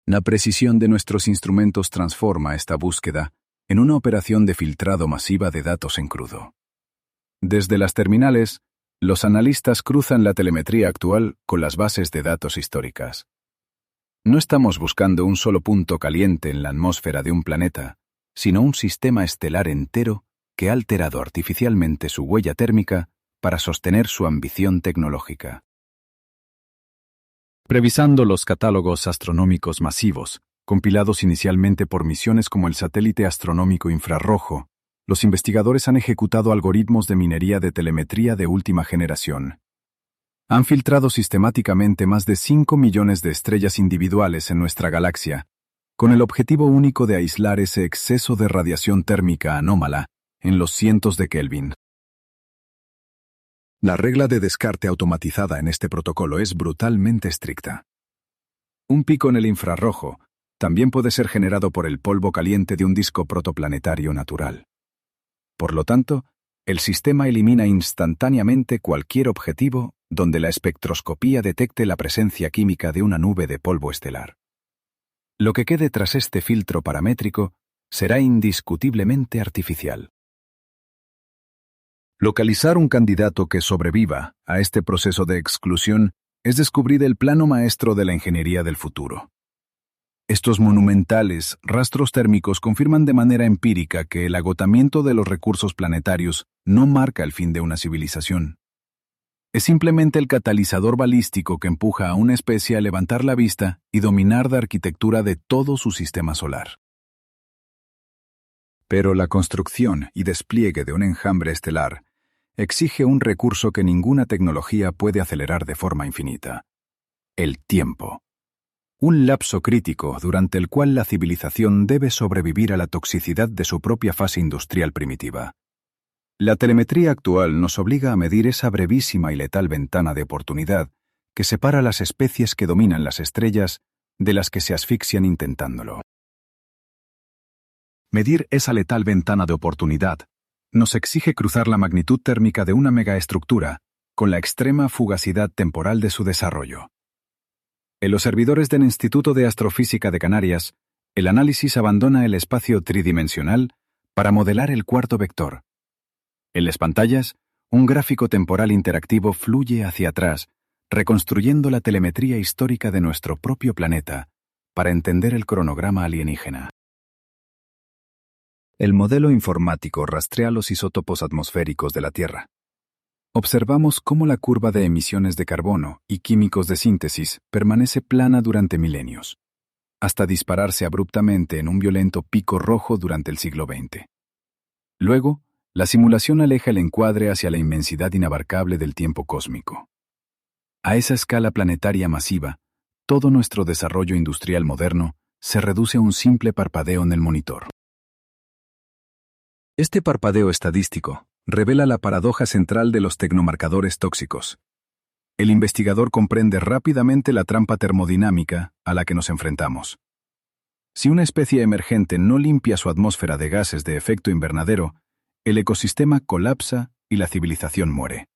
La precisión de nuestros instrumentos transforma esta búsqueda en una operación de filtrado masiva de datos en crudo. Desde las terminales, los analistas cruzan la telemetría actual con las bases de datos históricas. No estamos buscando un solo punto caliente en la atmósfera de un planeta, sino un sistema estelar entero que ha alterado artificialmente su huella térmica para sostener su ambición tecnológica. Revisando los catálogos astronómicos masivos, compilados inicialmente por misiones como el satélite astronómico infrarrojo, los investigadores han ejecutado algoritmos de minería de telemetría de última generación. Han filtrado sistemáticamente más de 5 millones de estrellas individuales en nuestra galaxia, con el objetivo único de aislar ese exceso de radiación térmica anómala en los cientos de Kelvin. La regla de descarte automatizada en este protocolo es brutalmente estricta. Un pico en el infrarrojo también puede ser generado por el polvo caliente de un disco protoplanetario natural. Por lo tanto, el sistema elimina instantáneamente cualquier objetivo donde la espectroscopía detecte la presencia química de una nube de polvo estelar. Lo que quede tras este filtro paramétrico será indiscutiblemente artificial. Localizar un candidato que sobreviva a este proceso de exclusión es descubrir el plano maestro de la ingeniería del futuro. Estos monumentales rastros térmicos confirman de manera empírica que el agotamiento de los recursos planetarios no marca el fin de una civilización. Es simplemente el catalizador balístico que empuja a una especie a levantar la vista y dominar la arquitectura de todo su sistema solar. Pero la construcción y despliegue de un enjambre estelar exige un recurso que ninguna tecnología puede acelerar de forma infinita: el tiempo. Un lapso crítico durante el cual la civilización debe sobrevivir a la toxicidad de su propia fase industrial primitiva. La telemetría actual nos obliga a medir esa brevísima y letal ventana de oportunidad que separa las especies que dominan las estrellas de las que se asfixian intentándolo. Medir esa letal ventana de oportunidad nos exige cruzar la magnitud térmica de una megaestructura con la extrema fugacidad temporal de su desarrollo. En los servidores del Instituto de Astrofísica de Canarias, el análisis abandona el espacio tridimensional para modelar el cuarto vector. En las pantallas, un gráfico temporal interactivo fluye hacia atrás, reconstruyendo la telemetría histórica de nuestro propio planeta para entender el cronograma alienígena. El modelo informático rastrea los isótopos atmosféricos de la Tierra. Observamos cómo la curva de emisiones de carbono y químicos de síntesis permanece plana durante milenios, hasta dispararse abruptamente en un violento pico rojo durante el siglo XX. Luego, la simulación aleja el encuadre hacia la inmensidad inabarcable del tiempo cósmico. A esa escala planetaria masiva, todo nuestro desarrollo industrial moderno se reduce a un simple parpadeo en el monitor. Este parpadeo estadístico revela la paradoja central de los tecnomarcadores tóxicos. El investigador comprende rápidamente la trampa termodinámica a la que nos enfrentamos. Si una especie emergente no limpia su atmósfera de gases de efecto invernadero, el ecosistema colapsa y la civilización muere.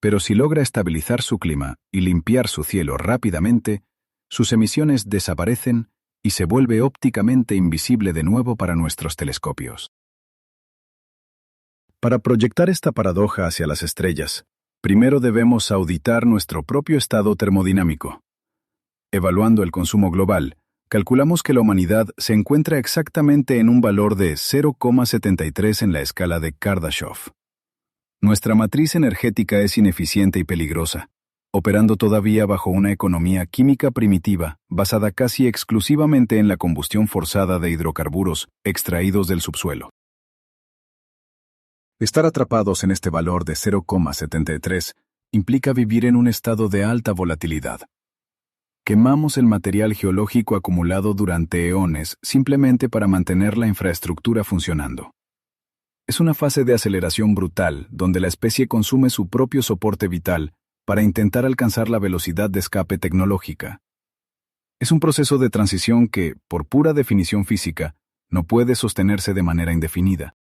Pero si logra estabilizar su clima y limpiar su cielo rápidamente, sus emisiones desaparecen y se vuelve ópticamente invisible de nuevo para nuestros telescopios. Para proyectar esta paradoja hacia las estrellas, primero debemos auditar nuestro propio estado termodinámico. Evaluando el consumo global, calculamos que la humanidad se encuentra exactamente en un valor de 0,73 en la escala de Kardashev. Nuestra matriz energética es ineficiente y peligrosa, operando todavía bajo una economía química primitiva basada casi exclusivamente en la combustión forzada de hidrocarburos extraídos del subsuelo. Estar atrapados en este valor de 0,73 implica vivir en un estado de alta volatilidad. Quemamos el material geológico acumulado durante eones simplemente para mantener la infraestructura funcionando. Es una fase de aceleración brutal donde la especie consume su propio soporte vital para intentar alcanzar la velocidad de escape tecnológica. Es un proceso de transición que, por pura definición física, no puede sostenerse de manera indefinida.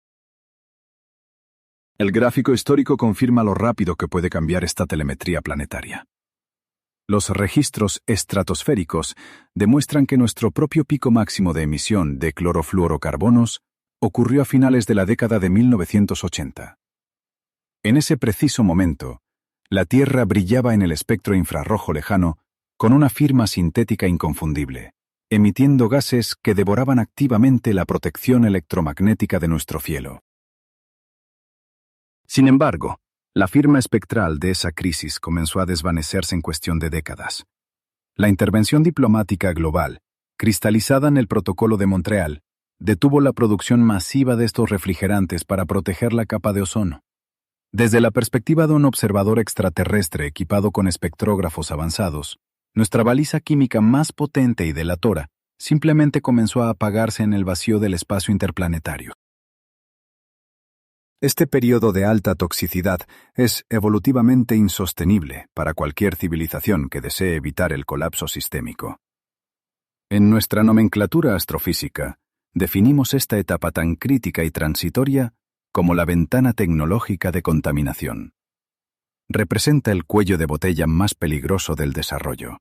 El gráfico histórico confirma lo rápido que puede cambiar esta telemetría planetaria. Los registros estratosféricos demuestran que nuestro propio pico máximo de emisión de clorofluorocarbonos ocurrió a finales de la década de 1980. En ese preciso momento, la Tierra brillaba en el espectro infrarrojo lejano con una firma sintética inconfundible, emitiendo gases que devoraban activamente la protección electromagnética de nuestro cielo. Sin embargo, la firma espectral de esa crisis comenzó a desvanecerse en cuestión de décadas. La intervención diplomática global, cristalizada en el Protocolo de Montreal, detuvo la producción masiva de estos refrigerantes para proteger la capa de ozono. Desde la perspectiva de un observador extraterrestre equipado con espectrógrafos avanzados, nuestra baliza química más potente y delatora simplemente comenzó a apagarse en el vacío del espacio interplanetario. Este periodo de alta toxicidad es evolutivamente insostenible para cualquier civilización que desee evitar el colapso sistémico. En nuestra nomenclatura astrofísica, definimos esta etapa tan crítica y transitoria como la ventana tecnológica de contaminación. Representa el cuello de botella más peligroso del desarrollo,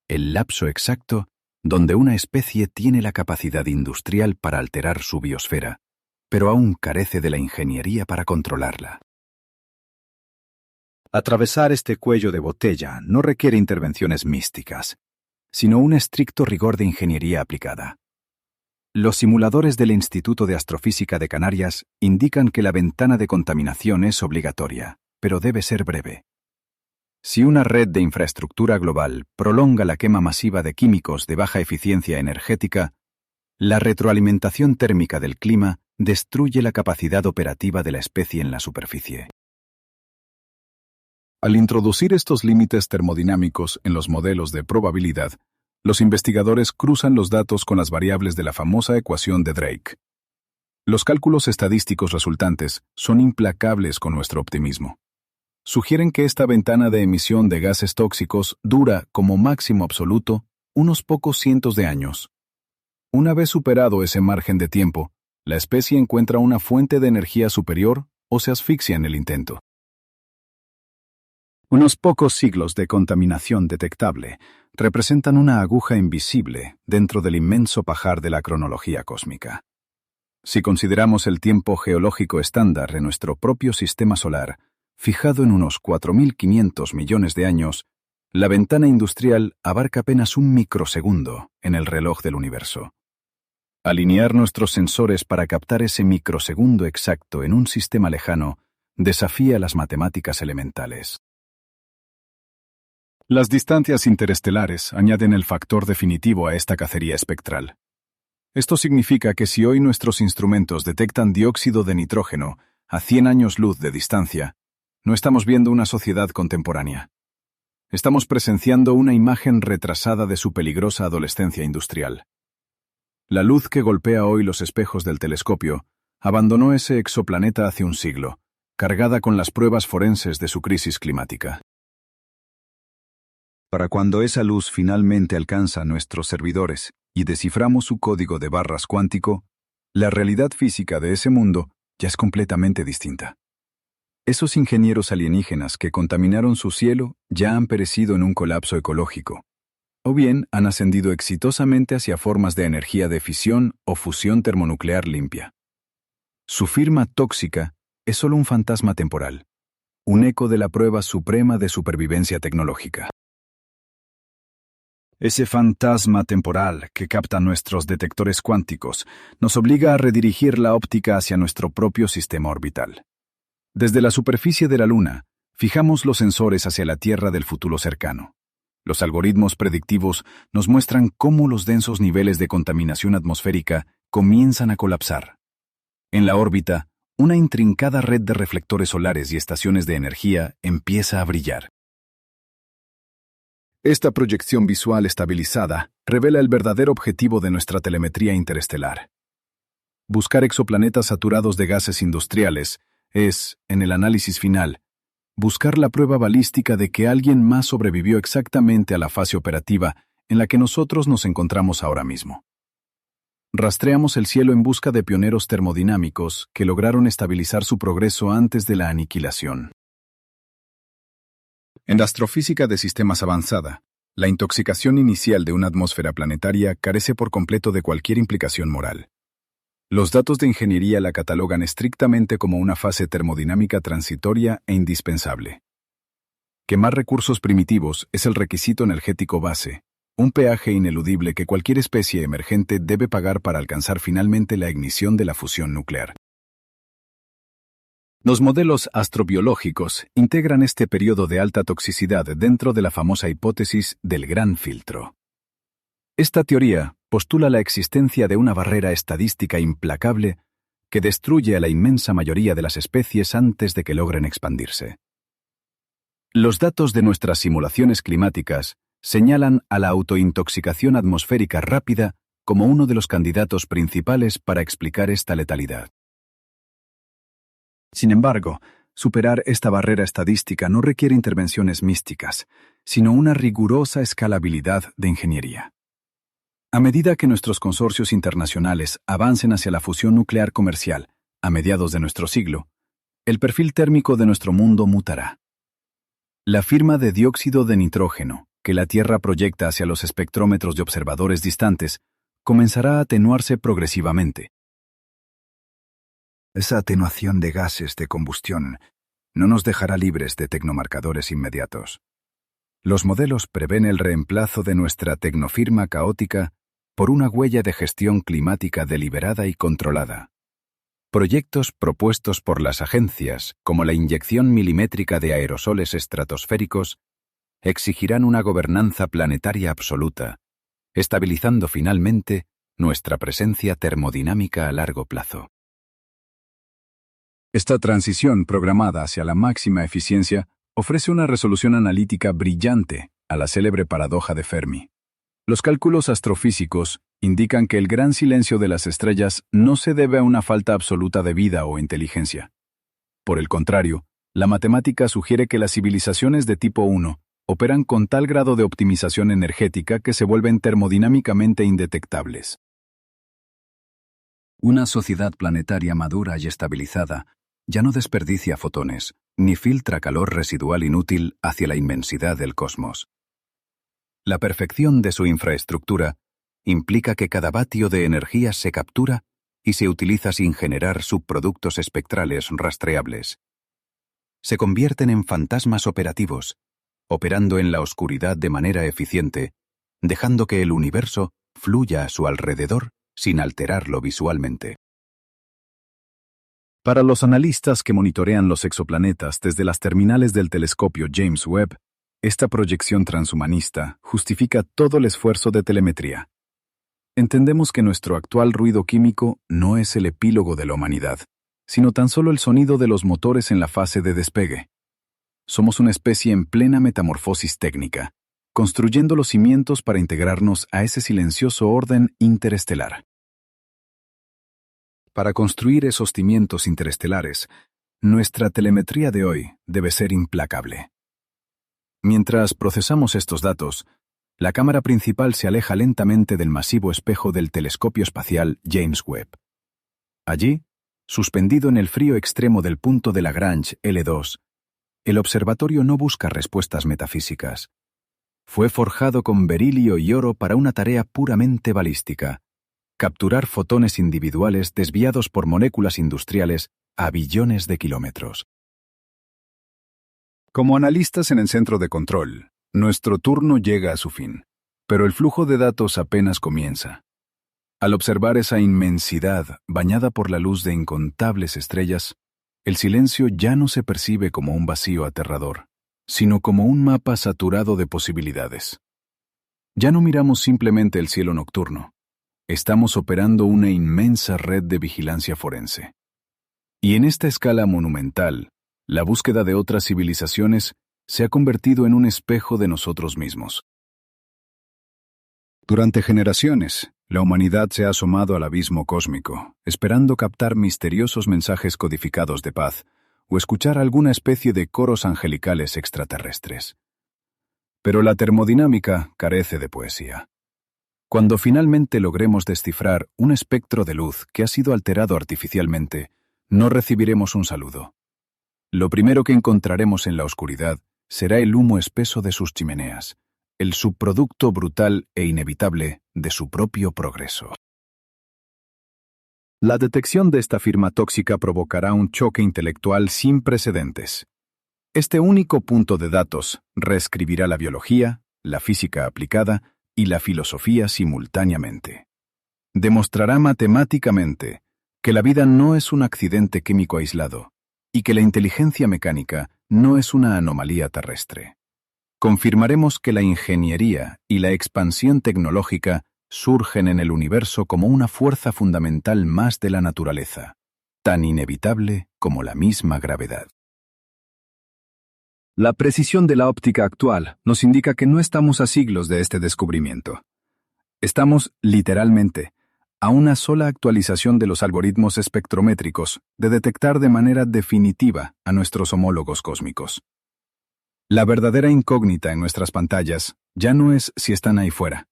el lapso exacto donde una especie tiene la capacidad industrial para alterar su biosfera, pero aún carece de la ingeniería para controlarla. Atravesar este cuello de botella no requiere intervenciones místicas, sino un estricto rigor de ingeniería aplicada. Los simuladores del Instituto de Astrofísica de Canarias indican que la ventana de contaminación es obligatoria, pero debe ser breve. Si una red de infraestructura global prolonga la quema masiva de químicos de baja eficiencia energética, la retroalimentación térmica del clima destruye la capacidad operativa de la especie en la superficie. Al introducir estos límites termodinámicos en los modelos de probabilidad, los investigadores cruzan los datos con las variables de la famosa ecuación de Drake. Los cálculos estadísticos resultantes son implacables con nuestro optimismo. Sugieren que esta ventana de emisión de gases tóxicos dura, como máximo absoluto, unos pocos cientos de años. Una vez superado ese margen de tiempo, la especie encuentra una fuente de energía superior o se asfixia en el intento. Unos pocos siglos de contaminación detectable representan una aguja invisible dentro del inmenso pajar de la cronología cósmica. Si consideramos el tiempo geológico estándar de nuestro propio sistema solar, fijado en unos 4.500 millones de años, la ventana industrial abarca apenas un microsegundo en el reloj del universo. Alinear nuestros sensores para captar ese microsegundo exacto en un sistema lejano desafía las matemáticas elementales. Las distancias interestelares añaden el factor definitivo a esta cacería espectral. Esto significa que si hoy nuestros instrumentos detectan dióxido de nitrógeno a 100 años luz de distancia, no estamos viendo una sociedad contemporánea. Estamos presenciando una imagen retrasada de su peligrosa adolescencia industrial. La luz que golpea hoy los espejos del telescopio abandonó ese exoplaneta hace un siglo, cargada con las pruebas forenses de su crisis climática. Para cuando esa luz finalmente alcanza nuestros servidores y desciframos su código de barras cuántico, la realidad física de ese mundo ya es completamente distinta. Esos ingenieros alienígenas que contaminaron su cielo ya han perecido en un colapso ecológico, o bien han ascendido exitosamente hacia formas de energía de fisión o fusión termonuclear limpia. Su firma tóxica es solo un fantasma temporal, un eco de la prueba suprema de supervivencia tecnológica. Ese fantasma temporal que capta nuestros detectores cuánticos nos obliga a redirigir la óptica hacia nuestro propio sistema orbital. Desde la superficie de la Luna, fijamos los sensores hacia la Tierra del futuro cercano. Los algoritmos predictivos nos muestran cómo los densos niveles de contaminación atmosférica comienzan a colapsar. En la órbita, una intrincada red de reflectores solares y estaciones de energía empieza a brillar. Esta proyección visual estabilizada revela el verdadero objetivo de nuestra telemetría interestelar. Buscar exoplanetas saturados de gases industriales es, en el análisis final, buscar la prueba balística de que alguien más sobrevivió exactamente a la fase operativa en la que nosotros nos encontramos ahora mismo. Rastreamos el cielo en busca de pioneros termodinámicos que lograron estabilizar su progreso antes de la aniquilación. En la astrofísica de sistemas avanzada, la intoxicación inicial de una atmósfera planetaria carece por completo de cualquier implicación moral. Los datos de ingeniería la catalogan estrictamente como una fase termodinámica transitoria e indispensable. Quemar recursos primitivos es el requisito energético base, un peaje ineludible que cualquier especie emergente debe pagar para alcanzar finalmente la ignición de la fusión nuclear. Los modelos astrobiológicos integran este periodo de alta toxicidad dentro de la famosa hipótesis del gran filtro. Esta teoría postula la existencia de una barrera estadística implacable que destruye a la inmensa mayoría de las especies antes de que logren expandirse. Los datos de nuestras simulaciones climáticas señalan a la autointoxicación atmosférica rápida como uno de los candidatos principales para explicar esta letalidad. Sin embargo, superar esta barrera estadística no requiere intervenciones místicas, sino una rigurosa escalabilidad de ingeniería. A medida que nuestros consorcios internacionales avancen hacia la fusión nuclear comercial, a mediados de nuestro siglo, el perfil térmico de nuestro mundo mutará. La firma de dióxido de nitrógeno que la Tierra proyecta hacia los espectrómetros de observadores distantes comenzará a atenuarse progresivamente. Esa atenuación de gases de combustión no nos dejará libres de tecnomarcadores inmediatos. Los modelos prevén el reemplazo de nuestra tecnofirma caótica por una huella de gestión climática deliberada y controlada. Proyectos propuestos por las agencias, como la inyección milimétrica de aerosoles estratosféricos, exigirán una gobernanza planetaria absoluta, estabilizando finalmente nuestra presencia termodinámica a largo plazo. Esta transición programada hacia la máxima eficiencia ofrece una resolución analítica brillante a la célebre paradoja de Fermi. Los cálculos astrofísicos indican que el gran silencio de las estrellas no se debe a una falta absoluta de vida o inteligencia. Por el contrario, la matemática sugiere que las civilizaciones de tipo 1 operan con tal grado de optimización energética que se vuelven termodinámicamente indetectables. Una sociedad planetaria madura y estabilizada ya no desperdicia fotones, ni filtra calor residual inútil hacia la inmensidad del cosmos. La perfección de su infraestructura implica que cada vatio de energía se captura y se utiliza sin generar subproductos espectrales rastreables. Se convierten en fantasmas operativos, operando en la oscuridad de manera eficiente, dejando que el universo fluya a su alrededor sin alterarlo visualmente. Para los analistas que monitorean los exoplanetas desde las terminales del telescopio James Webb, esta proyección transhumanista justifica todo el esfuerzo de telemetría. Entendemos que nuestro actual ruido químico no es el epílogo de la humanidad, sino tan solo el sonido de los motores en la fase de despegue. Somos una especie en plena metamorfosis técnica, construyendo los cimientos para integrarnos a ese silencioso orden interestelar. Para construir esos cimientos interestelares, nuestra telemetría de hoy debe ser implacable. Mientras procesamos estos datos, la cámara principal se aleja lentamente del masivo espejo del telescopio espacial James Webb. Allí, suspendido en el frío extremo del punto de Lagrange L2, el observatorio no busca respuestas metafísicas. Fue forjado con berilio y oro para una tarea puramente balística: capturar fotones individuales desviados por moléculas industriales a billones de kilómetros. Como analistas en el centro de control, nuestro turno llega a su fin, pero el flujo de datos apenas comienza. Al observar esa inmensidad bañada por la luz de incontables estrellas, el silencio ya no se percibe como un vacío aterrador, sino como un mapa saturado de posibilidades. Ya no miramos simplemente el cielo nocturno. Estamos operando una inmensa red de vigilancia forense. Y en esta escala monumental, la búsqueda de otras civilizaciones se ha convertido en un espejo de nosotros mismos. Durante generaciones, la humanidad se ha asomado al abismo cósmico, esperando captar misteriosos mensajes codificados de paz o escuchar alguna especie de coros angelicales extraterrestres. Pero la termodinámica carece de poesía. Cuando finalmente logremos descifrar un espectro de luz que ha sido alterado artificialmente, no recibiremos un saludo. Lo primero que encontraremos en la oscuridad será el humo espeso de sus chimeneas, el subproducto brutal e inevitable de su propio progreso. La detección de esta firma tóxica provocará un choque intelectual sin precedentes. Este único punto de datos reescribirá la biología, la física aplicada y la filosofía simultáneamente. Demostrará matemáticamente que la vida no es un accidente químico aislado y que la inteligencia mecánica no es una anomalía terrestre. Confirmaremos que la ingeniería y la expansión tecnológica surgen en el universo como una fuerza fundamental más de la naturaleza, tan inevitable como la misma gravedad. La precisión de la óptica actual nos indica que no estamos a siglos de este descubrimiento. Estamos, literalmente, a una sola actualización de los algoritmos espectrométricos de detectar de manera definitiva a nuestros homólogos cósmicos. La verdadera incógnita en nuestras pantallas ya no es si están ahí fuera.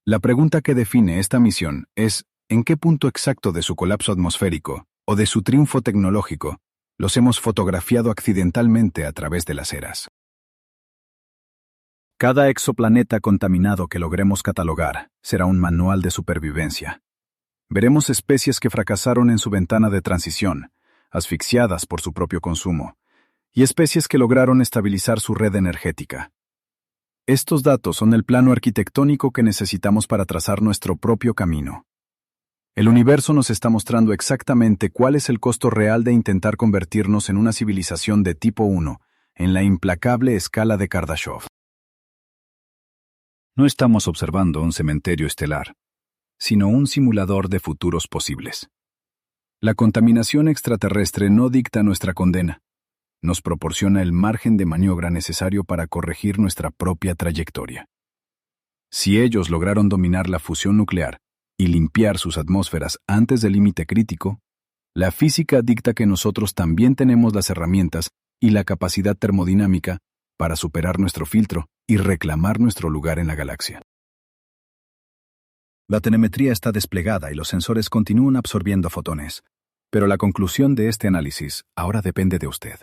La pregunta que define esta misión es en qué punto exacto de su colapso atmosférico o de su triunfo tecnológico los hemos fotografiado accidentalmente a través de las eras. Cada exoplaneta contaminado que logremos catalogar será un manual de supervivencia. Veremos especies que fracasaron en su ventana de transición, asfixiadas por su propio consumo, y especies que lograron estabilizar su red energética. Estos datos son el plano arquitectónico que necesitamos para trazar nuestro propio camino. El universo nos está mostrando exactamente cuál es el costo real de intentar convertirnos en una civilización de tipo 1 en la implacable escala de Kardashev. No estamos observando un cementerio estelar, sino un simulador de futuros posibles. La contaminación extraterrestre no dicta nuestra condena. Nos proporciona el margen de maniobra necesario para corregir nuestra propia trayectoria. Si ellos lograron dominar la fusión nuclear y limpiar sus atmósferas antes del límite crítico, la física dicta que nosotros también tenemos las herramientas y la capacidad termodinámica para superar nuestro filtro y reclamar nuestro lugar en la galaxia. La telemetría está desplegada y los sensores continúan absorbiendo fotones, pero la conclusión de este análisis ahora depende de usted.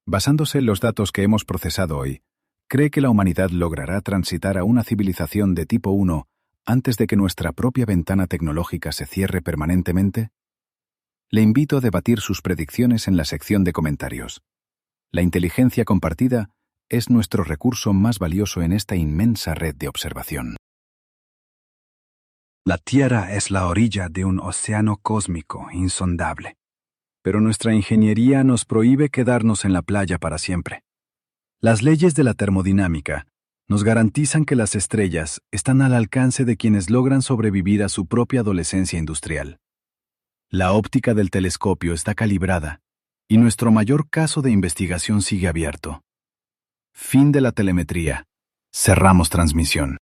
Basándose en los datos que hemos procesado hoy, ¿cree que la humanidad logrará transitar a una civilización de tipo 1 antes de que nuestra propia ventana tecnológica se cierre permanentemente? Le invito a debatir sus predicciones en la sección de comentarios. La inteligencia compartida es nuestro recurso más valioso en esta inmensa red de observación. La Tierra es la orilla de un océano cósmico insondable. Pero nuestra ingeniería nos prohíbe quedarnos en la playa para siempre. Las leyes de la termodinámica nos garantizan que las estrellas están al alcance de quienes logran sobrevivir a su propia adolescencia industrial. La óptica del telescopio está calibrada y nuestro mayor caso de investigación sigue abierto. Fin de la telemetría. Cerramos transmisión.